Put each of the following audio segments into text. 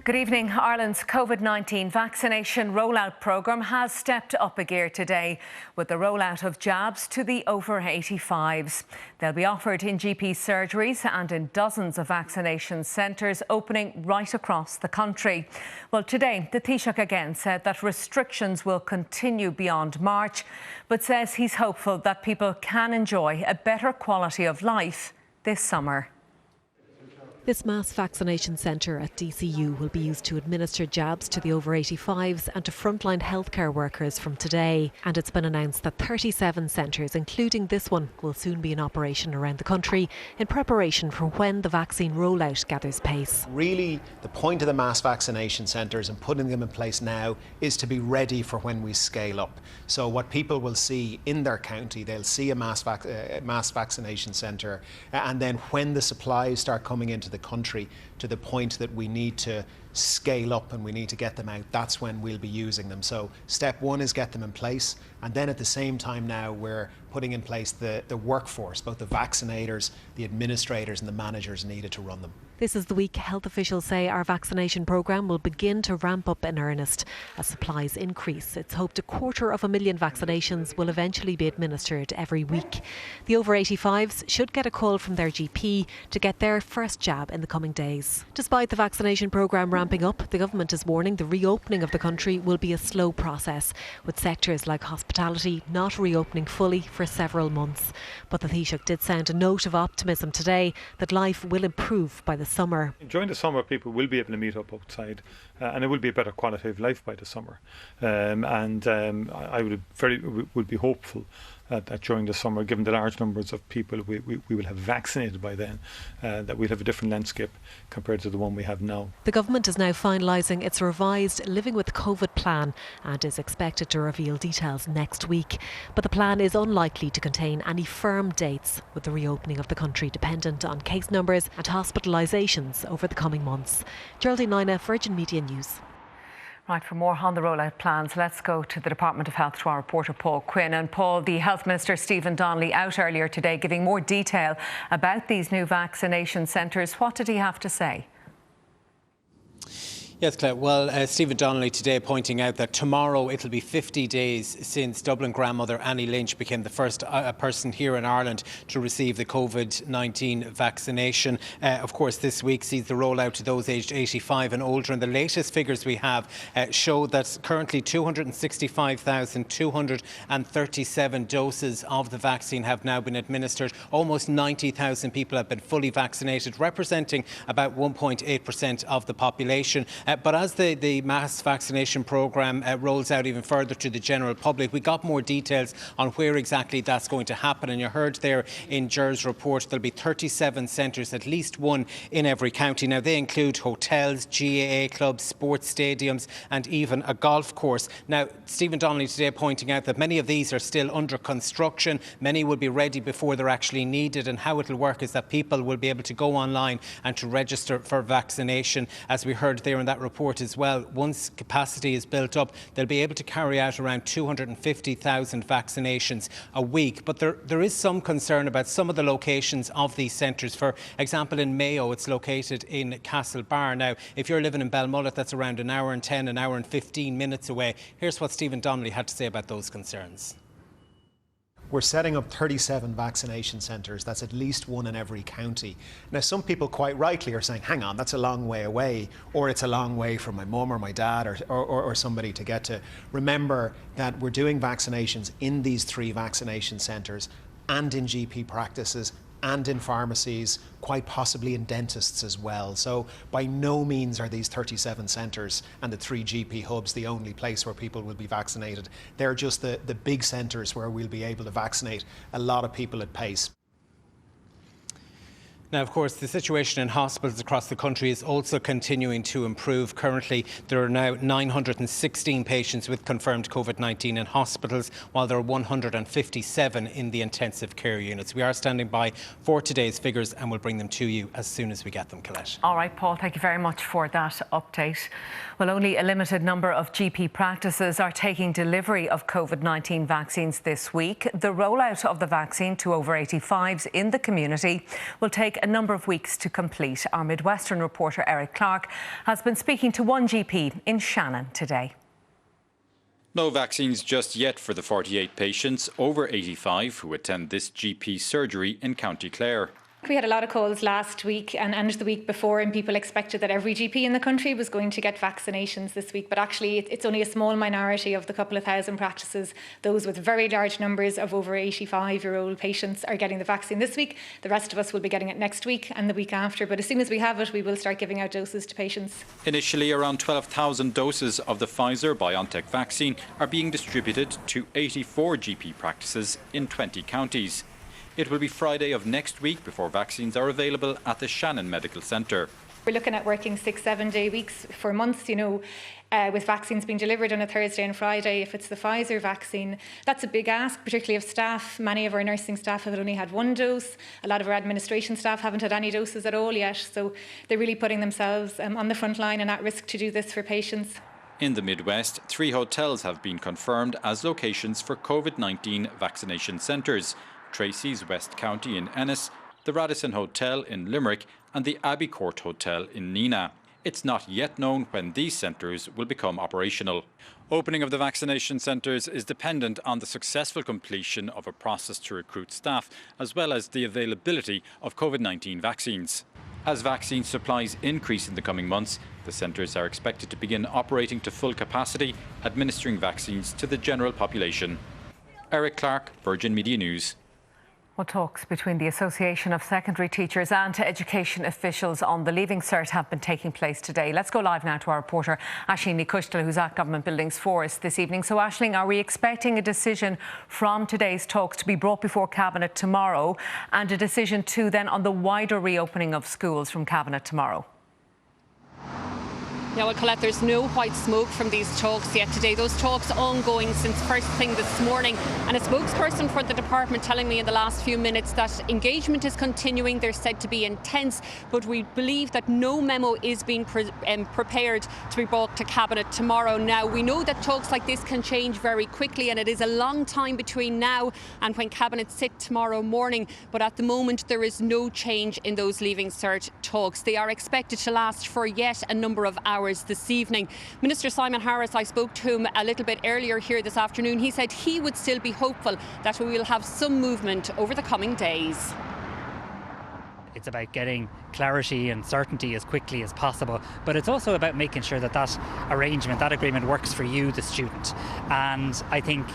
Good evening. Ireland's COVID-19 vaccination rollout programme has stepped up a gear today with the rollout of jabs to the over 85s. They'll be offered in GP surgeries and in dozens of vaccination centres opening right across the country. Well, today, the Taoiseach again said that restrictions will continue beyond March, but says he's hopeful that people can enjoy a better quality of life this summer. This mass vaccination centre at DCU will be used to administer jabs to the over 85s and to frontline healthcare workers from today. And it's been announced that 37 centres, including this one, will soon be in operation around the country in preparation for when the vaccine rollout gathers pace. Really, the point of the mass vaccination centres and putting them in place now is to be ready for when we scale up. So what people will see in their county, they'll see a mass vaccination centre, and then when the supplies start coming into the country to the point that we need to scale up and we need to get them out, that's when we'll be using them. So step one is get them in place, and then at the same time now we're putting in place the workforce, both the vaccinators, the administrators and the managers needed to run them. This is the week health officials say our vaccination programme will begin to ramp up in earnest as supplies increase. It's hoped 250,000 vaccinations will eventually be administered every week. The over 85s should get a call from their GP to get their first jab in the coming days. Despite the vaccination programme ramping up, the government is warning the reopening of the country will be a slow process, with sectors like hospitality not reopening fully for several months. But the Taoiseach did sound a note of optimism today that life will improve by the summer. During the summer, people will be able to meet up outside, and it will be a better quality of life by the summer. I would be hopeful that during the summer, given the large numbers of people we will have vaccinated by then, that we'll have a different landscape compared to the one we have now. The government is now finalising its revised Living with COVID plan and is expected to reveal details next week. But the plan is unlikely to contain any firm dates, with the reopening of the country dependent on case numbers and hospitalisations over the coming months. Geraldine Nina, Virgin Media News. Right, for more on the rollout plans, let's go to the Department of Health to our reporter Paul Quinn. And Paul, the Health Minister Stephen Donnelly out earlier today giving more detail about these new vaccination centres. What did he have to say? Yes, Claire. Well, Stephen Donnelly today pointing out that tomorrow it'll be 50 days since Dublin grandmother Annie Lynch became the first person here in Ireland to receive the COVID-19 vaccination. Of course, this week sees the rollout to those aged 85 and older, and the latest figures we have show that currently 265,237 doses of the vaccine have now been administered. Almost 90,000 people have been fully vaccinated, representing about 1.8% of the population. But as the mass vaccination programme rolls out even further to the general public, we got more details on where exactly that's going to happen. And you heard there in Ger's report there'll be 37 centres, at least one in every county. Now, they include hotels, GAA clubs, sports stadiums and even a golf course. Now, Stephen Donnelly today pointing out that many of these are still under construction. Many will be ready before they're actually needed. And how it'll work is that people will be able to go online and to register for vaccination. As we heard there in that report as well, once capacity is built up, they'll be able to carry out around 250,000 vaccinations a week. But there is some concern about some of the locations of these centres. For example, in Mayo, it's located in Castlebar. Now, if you're living in Balmullet, that's around an hour and 10, an hour and 15 minutes away. Here's what Stephen Donnelly had to say about those concerns. We're setting up 37 vaccination centres. That's at least one in every county. Now, some people quite rightly are saying, hang on, that's a long way away, or it's a long way from my mum or my dad or somebody to get to. Remember that we're doing vaccinations in these 3 vaccination centres and in GP practices and in pharmacies, quite possibly in dentists as well. So by no means are these 37 centres and the 3 GP hubs the only place where people will be vaccinated. They're just the big centres where we'll be able to vaccinate a lot of people at pace. Now, of course, the situation in hospitals across the country is also continuing to improve. Currently, there are now 916 patients with confirmed COVID-19 in hospitals, while there are 157 in the intensive care units. We are standing by for today's figures and we'll bring them to you as soon as we get them, Colette. All right, Paul, thank you very much for that update. Well, only a limited number of GP practices are taking delivery of COVID-19 vaccines this week. The rollout of the vaccine to over 85s in the community will take take a number of weeks to complete. Our Midwestern reporter Eric Clark has been speaking to one GP in Shannon today. No vaccines just yet for the 48 patients over 85 who attend this GP surgery in County Clare. We had a lot of calls last week and the week before, and people expected that every GP in the country was going to get vaccinations this week. But actually, it's only a small minority of the couple of thousand practices. Those with very large numbers of over 85-year-old patients are getting the vaccine this week. The rest of us will be getting it next week and the week after. But as soon as we have it, we will start giving out doses to patients. Initially, around 12,000 doses of the Pfizer-BioNTech vaccine are being distributed to 84 GP practices in 20 counties. It will be Friday of next week before vaccines are available at the Shannon Medical Centre. We're looking at working 6-7 day weeks for months, with vaccines being delivered on a Thursday and Friday. If it's the Pfizer vaccine, that's a big ask, particularly of staff. Many of our nursing staff have only had one dose. A lot of our administration staff haven't had any doses at all yet. So they're really putting themselves on the front line and at risk to do this for patients. In the Midwest, 3 hotels have been confirmed as locations for COVID-19 vaccination centres. Tracy's West County in Ennis, the Radisson Hotel in Limerick and the Abbey Court Hotel in Neenah. It's not yet known when these centres will become operational. Opening of the vaccination centres is dependent on the successful completion of a process to recruit staff, as well as the availability of COVID-19 vaccines. As vaccine supplies increase in the coming months, the centres are expected to begin operating to full capacity, administering vaccines to the general population. Eric Clark, Virgin Media News. Well, talks between the Association of Secondary Teachers and education officials on the Leaving Cert have been taking place today. Let's go live now to our reporter Aisling Kushtel, who's at Government Buildings for us this evening. So, Aisling, are we expecting a decision from today's talks to be brought before Cabinet tomorrow, and a decision too then on the wider reopening of schools from Cabinet tomorrow? Yeah, well, Colette, there's no white smoke from these talks yet today. Those talks ongoing since first thing this morning. And a spokesperson for the department telling me in the last few minutes that engagement is continuing. They're said to be intense, but we believe that no memo is being prepared to be brought to Cabinet tomorrow. Now, we know that talks like this can change very quickly, and it is a long time between now and when Cabinet sit tomorrow morning. But at the moment, there is no change in those Leaving Cert talks. They are expected to last for yet a number of hours this evening. Minister Simon Harris, I spoke to him a little bit earlier here this afternoon. He said he would still be hopeful that we will have some movement over the coming days. It's about getting clarity and certainty as quickly as possible, but it's also about making sure that that arrangement, that agreement works for you, the student. And I think,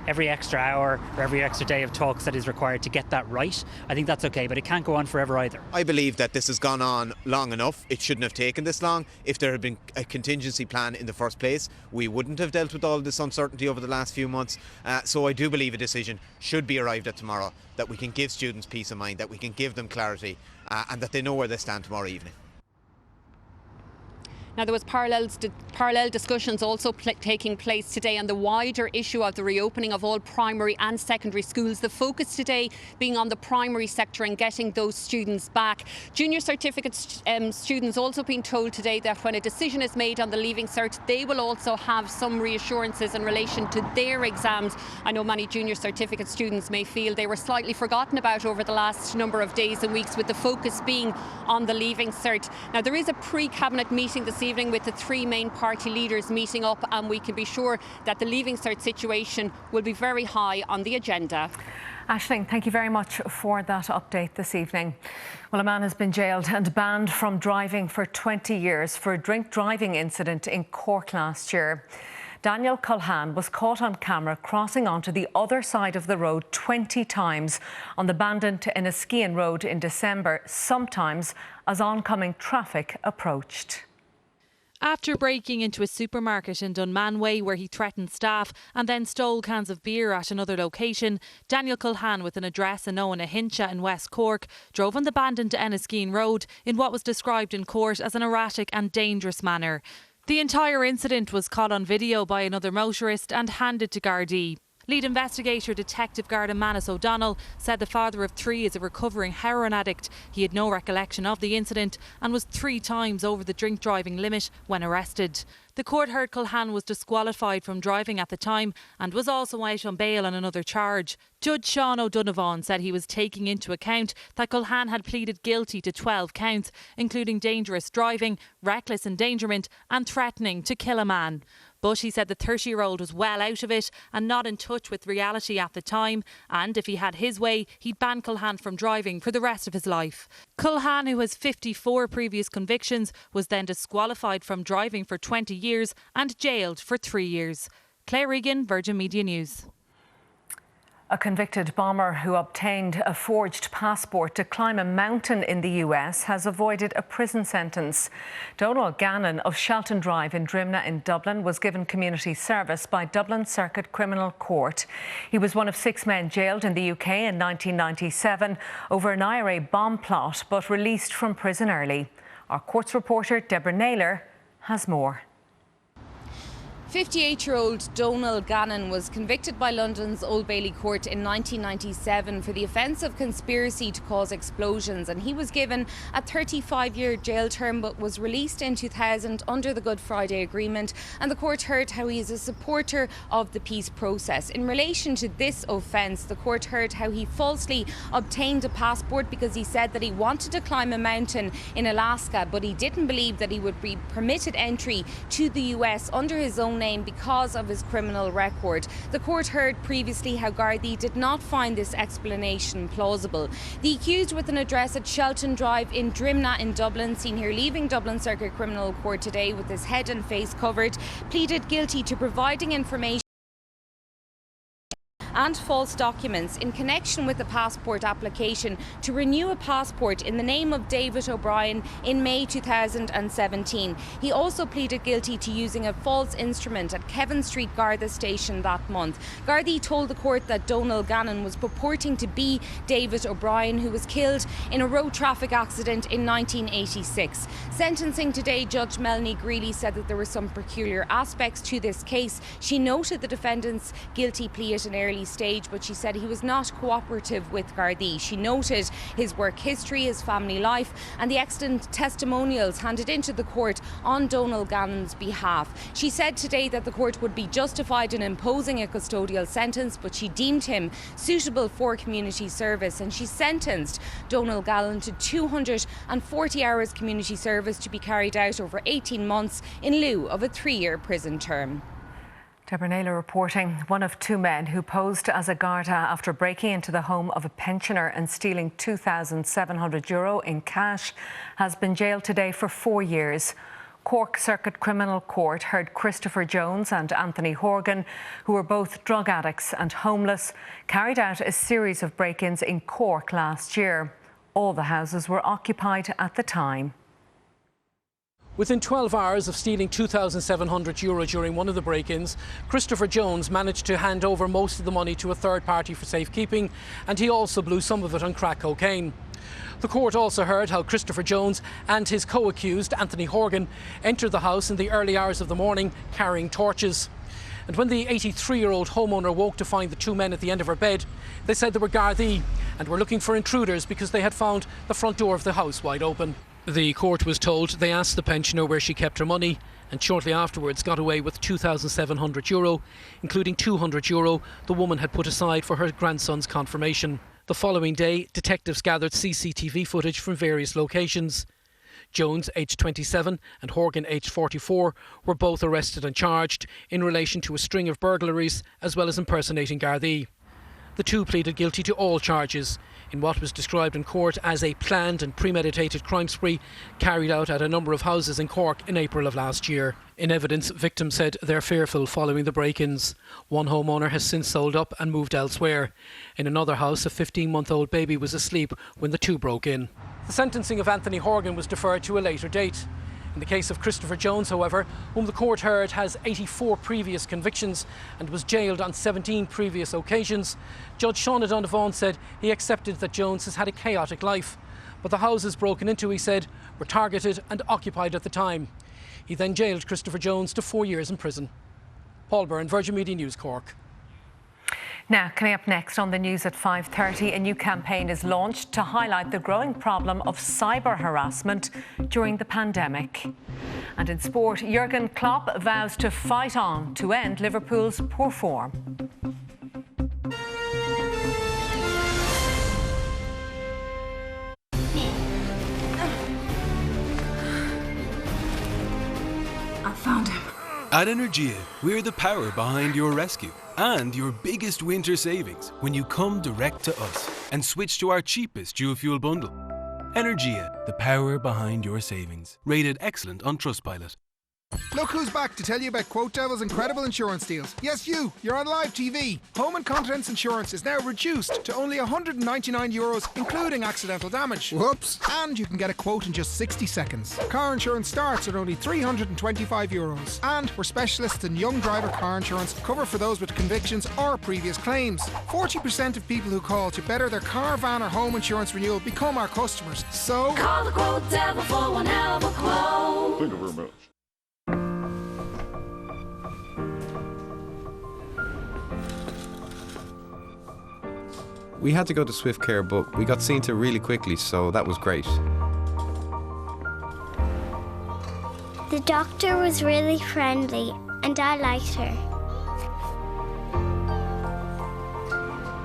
every extra hour or every extra day of talks that is required to get that right, I think that's okay, but it can't go on forever either. I believe that this has gone on long enough. It shouldn't have taken this long. If there had been a contingency plan in the first place, we wouldn't have dealt with all this uncertainty over the last few months. So I do believe a decision should be arrived at tomorrow, that we can give students peace of mind, that we can give them clarity, and that they know where they stand tomorrow evening. Now, there was parallel discussions also taking place today on the wider issue of the reopening of all primary and secondary schools. The focus today being on the primary sector and getting those students back. Junior certificate students also being told today that when a decision is made on the Leaving Cert, they will also have some reassurances in relation to their exams. I know many junior certificate students may feel they were slightly forgotten about over the last number of days and weeks, with the focus being on the Leaving Cert. Now, there is a pre-cabinet meeting this evening with the 3 main party leaders meeting up, and we can be sure that the Leaving Cert situation will be very high on the agenda. Aisling, thank you very much for that update this evening. Well, a man has been jailed and banned from driving for 20 years for a drink driving incident in Cork last year. Daniel Culhan was caught on camera crossing onto the other side of the road 20 times on the Bandon to Enniskean Road in December, sometimes as oncoming traffic approached. After breaking into a supermarket in Dunmanway where he threatened staff and then stole cans of beer at another location, Daniel Culhan, with an address in Owenahincha in West Cork, drove on the Bandon to Enniskean Road in what was described in court as an erratic and dangerous manner. The entire incident was caught on video by another motorist and handed to Gardaí. Lead investigator Detective Garda Manus O'Donnell said the father of 3 is a recovering heroin addict. He had no recollection of the incident and was 3 times over the drink driving limit when arrested. The court heard Culhane was disqualified from driving at the time and was also out on bail on another charge. Judge Sean O'Donovan said he was taking into account that Culhane had pleaded guilty to 12 counts, including dangerous driving, reckless endangerment and threatening to kill a man. But he said the 30-year-old was well out of it and not in touch with reality at the time, and if he had his way, he'd ban Culhane from driving for the rest of his life. Culhane, who has 54 previous convictions, was then disqualified from driving for 20 years and jailed for 3 years. Claire Regan, Virgin Media News. A convicted bomber who obtained a forged passport to climb a mountain in the US has avoided a prison sentence. Donald Gannon of Shelton Drive in Drimnagh in Dublin was given community service by Dublin Circuit Criminal Court. He was one of 6 men jailed in the UK in 1997 over an IRA bomb plot, but released from prison early. Our courts reporter Deborah Naylor has more. 58-year-old Donald Gannon was convicted by London's Old Bailey Court in 1997 for the offence of conspiracy to cause explosions, and he was given a 35-year jail term but was released in 2000 under the Good Friday Agreement, and the court heard how he is a supporter of the peace process. In relation to this offence, the court heard how he falsely obtained a passport because he said that he wanted to climb a mountain in Alaska, but he didn't believe that he would be permitted entry to the US under his own name because of his criminal record. The court heard previously how Gardaí did not find this explanation plausible. The accused, with an address at Shelton Drive in Drimnagh in Dublin, seen here leaving Dublin Circuit Criminal Court today with his head and face covered, pleaded guilty to providing information and false documents in connection with the passport application to renew a passport in the name of David O'Brien in May 2017. He also pleaded guilty to using a false instrument at Kevin Street Garda station that month. Gardaí told the court that Donald Gannon was purporting to be David O'Brien, who was killed in a road traffic accident in 1986. Sentencing today, Judge Melanie Greeley said that there were some peculiar aspects to this case. She noted the defendant's guilty plea at an early stage, but she said he was not cooperative with Gardaí. She noted his work history, his family life and the excellent testimonials handed into the court on Donald Gannon's behalf. She said today that the court would be justified in imposing a custodial sentence, but she deemed him suitable for community service, and she sentenced Donald Gannon to 240 hours community service to be carried out over 18 months in lieu of a 3-year prison term. Deborah Naylor reporting. One of 2 men who posed as a Garda after breaking into the home of a pensioner and stealing €2,700 in cash has been jailed today for 4 years. Cork Circuit Criminal Court heard Christopher Jones and Anthony Horgan, who were both drug addicts and homeless, carried out a series of break-ins in Cork last year. All the houses were occupied at the time. Within 12 hours of stealing €2,700 during one of the break-ins, Christopher Jones managed to hand over most of the money to a third party for safekeeping, and he also blew some of it on crack cocaine. The court also heard how Christopher Jones and his co-accused, Anthony Horgan, entered the house in the early hours of the morning carrying torches. And when the 83-year-old homeowner woke to find the 2 men at the end of her bed, they said they were Gardaí and were looking for intruders because they had found the front door of the house wide open. The court was told they asked the pensioner where she kept her money, and shortly afterwards got away with €2,700, including €200 the woman had put aside for her grandson's confirmation. The following day, detectives gathered CCTV footage from various locations. Jones, aged 27, and Horgan, aged 44, were both arrested and charged in relation to a string of burglaries as well as impersonating Gardaí. The 2 pleaded guilty to all charges in what was described in court as a planned and premeditated crime spree carried out at a number of houses in Cork in April of last year. In evidence, victims said they're fearful following the break-ins. One homeowner has since sold up and moved elsewhere. In another house, a 15-month-old baby was asleep when the 2 broke in. The sentencing of Anthony Horgan was deferred to a later date. In the case of Christopher Jones, however, whom the court heard has 84 previous convictions and was jailed on 17 previous occasions, Judge Sean O'Donovan said he accepted that Jones has had a chaotic life. But the houses broken into, he said, were targeted and occupied at the time. He then jailed Christopher Jones to 4 years in prison. Paul Byrne, Virgin Media News, Cork. Now, coming up next on the news at 5:30, a new campaign is launched to highlight the growing problem of cyber harassment during the pandemic. And in sport, Jurgen Klopp vows to fight on to end Liverpool's poor form. I found him. At Energia, we're the power behind your rescue and your biggest winter savings when you come direct to us and switch to our cheapest dual fuel bundle. Energia, the power behind your savings. Rated excellent on Trustpilot. Look who's back to tell you about Quote Devil's incredible insurance deals. Yes, you're on live TV. Home and contents insurance is now reduced to only €199, including accidental damage. Whoops. And you can get a quote in just 60 seconds. Car insurance starts at only €325. And we're specialists in young driver car insurance, cover for those with convictions or previous claims. 40% of people who call to better their car, van or home insurance renewal become our customers. So call the Quote Devil for one hell of a quote. Thank you very much. We had to go to Swift Care, but we got seen to really quickly, so that was great. The doctor was really friendly, and I liked her.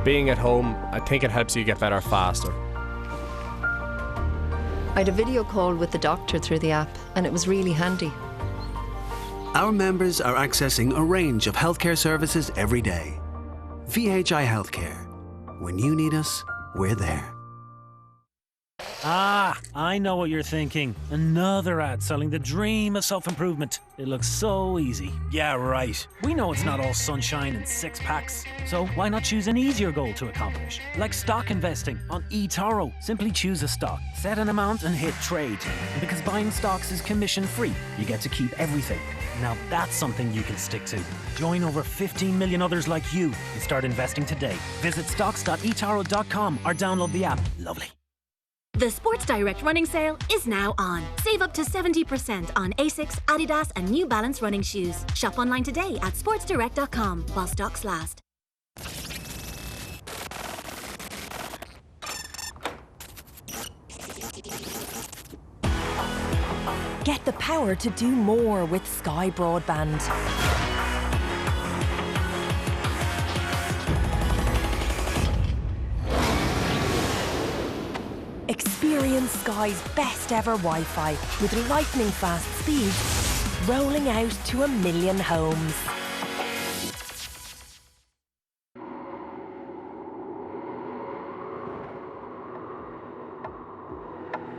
Being at home, I think it helps you get better faster. I had a video call with the doctor through the app, and it was really handy. Our members are accessing a range of healthcare services every day. VHI Healthcare. When you need us, we're there. Ah, I know what you're thinking. Another ad selling the dream of self-improvement. It looks so easy. Yeah, right. We know it's not all sunshine and six-packs. So why not choose an easier goal to accomplish? Like stock investing on eToro. Simply choose a stock, set an amount and hit trade. And because buying stocks is commission-free, you get to keep everything. Now that's something you can stick to. Join over 15 million others like you and start investing today. Visit stocks.etoro.com or download the app. Lovely. The Sports Direct running sale is now on. Save up to 70% on Asics, Adidas and New Balance running shoes. Shop online today at sportsdirect.com while stocks last. Get the power to do more with Sky Broadband. Experience Sky's best ever Wi-Fi with lightning fast speeds, rolling out to 1 million homes.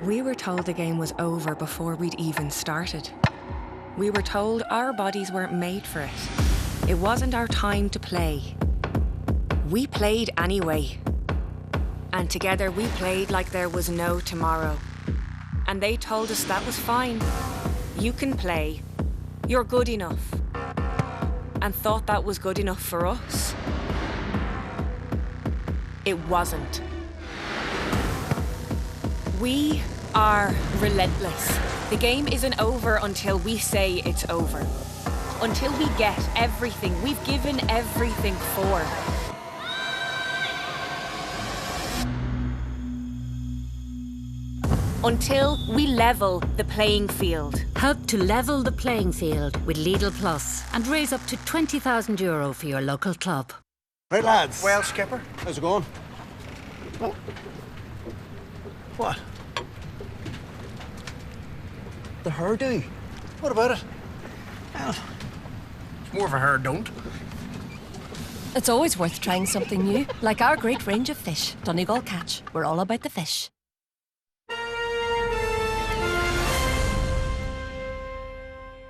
We were told the game was over before we'd even started. We were told our bodies weren't made for it. It wasn't our time to play. We played anyway. And together we played like there was no tomorrow. And they told us that was fine. You can play. You're good enough. And thought that was good enough for us. It wasn't. We are relentless. The game isn't over until we say it's over. Until we get everything we've given everything for. Until we level the playing field. Help to level the playing field with Lidl Plus and raise up to €20,000 for your local club. Right, lads. Well, Skipper, how's it going? Well, what? The hairdo? What about it? Well, it's more of a hair don't. It's always worth trying something new, like our great range of fish. Donegal Catch. We're all about the fish.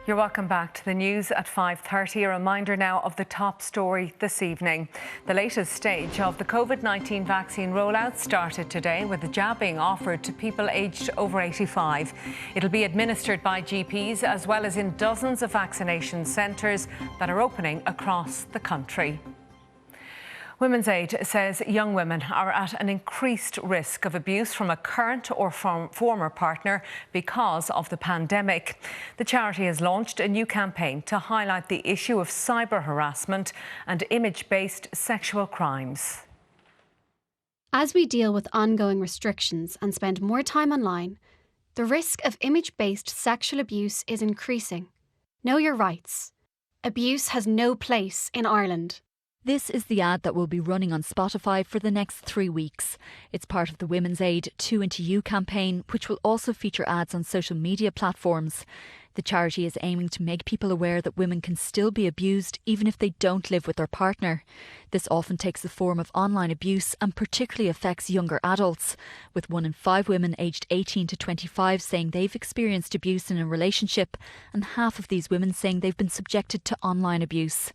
You're welcome back to the news at 5:30. A reminder now of the top story this evening. The latest stage of the COVID-19 vaccine rollout started today with the jab being offered to people aged over 85. It'll be administered by GPs as well as in dozens of vaccination centres that are opening across the country. Women's Aid says young women are at an increased risk of abuse from a current or former partner because of the pandemic. The charity has launched a new campaign to highlight the issue of cyber harassment and image-based sexual crimes. As we deal with ongoing restrictions and spend more time online, the risk of image-based sexual abuse is increasing. Know your rights. Abuse has no place in Ireland. This is the ad that will be running on Spotify for the next 3 weeks. It's part of the Women's Aid 2 Into You campaign, which will also feature ads on social media platforms. The charity is aiming to make people aware that women can still be abused even if they don't live with their partner. This often takes the form of online abuse and particularly affects younger adults, with 1 in 5 women aged 18 to 25 saying they've experienced abuse in a relationship, and half of these women saying they've been subjected to online abuse.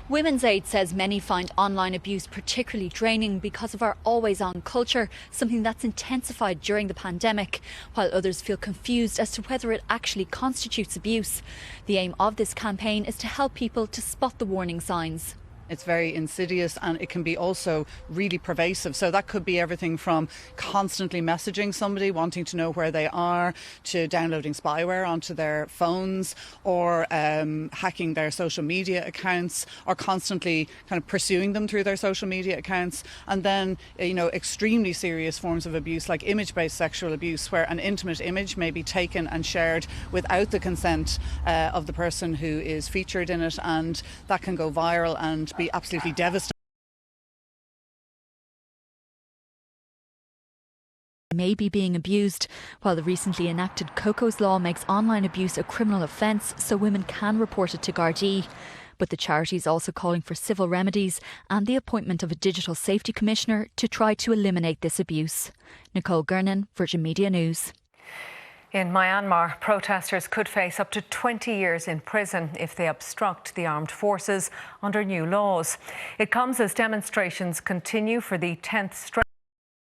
Women's Aid says many find online abuse particularly draining because of our always-on culture, something that's intensified during the pandemic, while others feel confused as to whether it actually constitutes abuse. The aim of this campaign is to help people to spot the warning signs. It's very insidious and it can be also really pervasive. So that could be everything from constantly messaging somebody, wanting to know where they are, to downloading spyware onto their phones, or hacking their social media accounts, or constantly kind of pursuing them through their social media accounts. And then, extremely serious forms of abuse like image-based sexual abuse, where an intimate image may be taken and shared without the consent of the person who is featured in it, and that can go viral and be absolutely devastating. May be being abused, while the recently enacted Coco's Law makes online abuse a criminal offence, so women can report it to Gardaí. But the charity is also calling for civil remedies and the appointment of a digital safety commissioner to try to eliminate this abuse. Nicole Gernan, Virgin Media News. In Myanmar, protesters could face up to 20 years in prison if they obstruct the armed forces under new laws. It comes as demonstrations continue for the 10th straight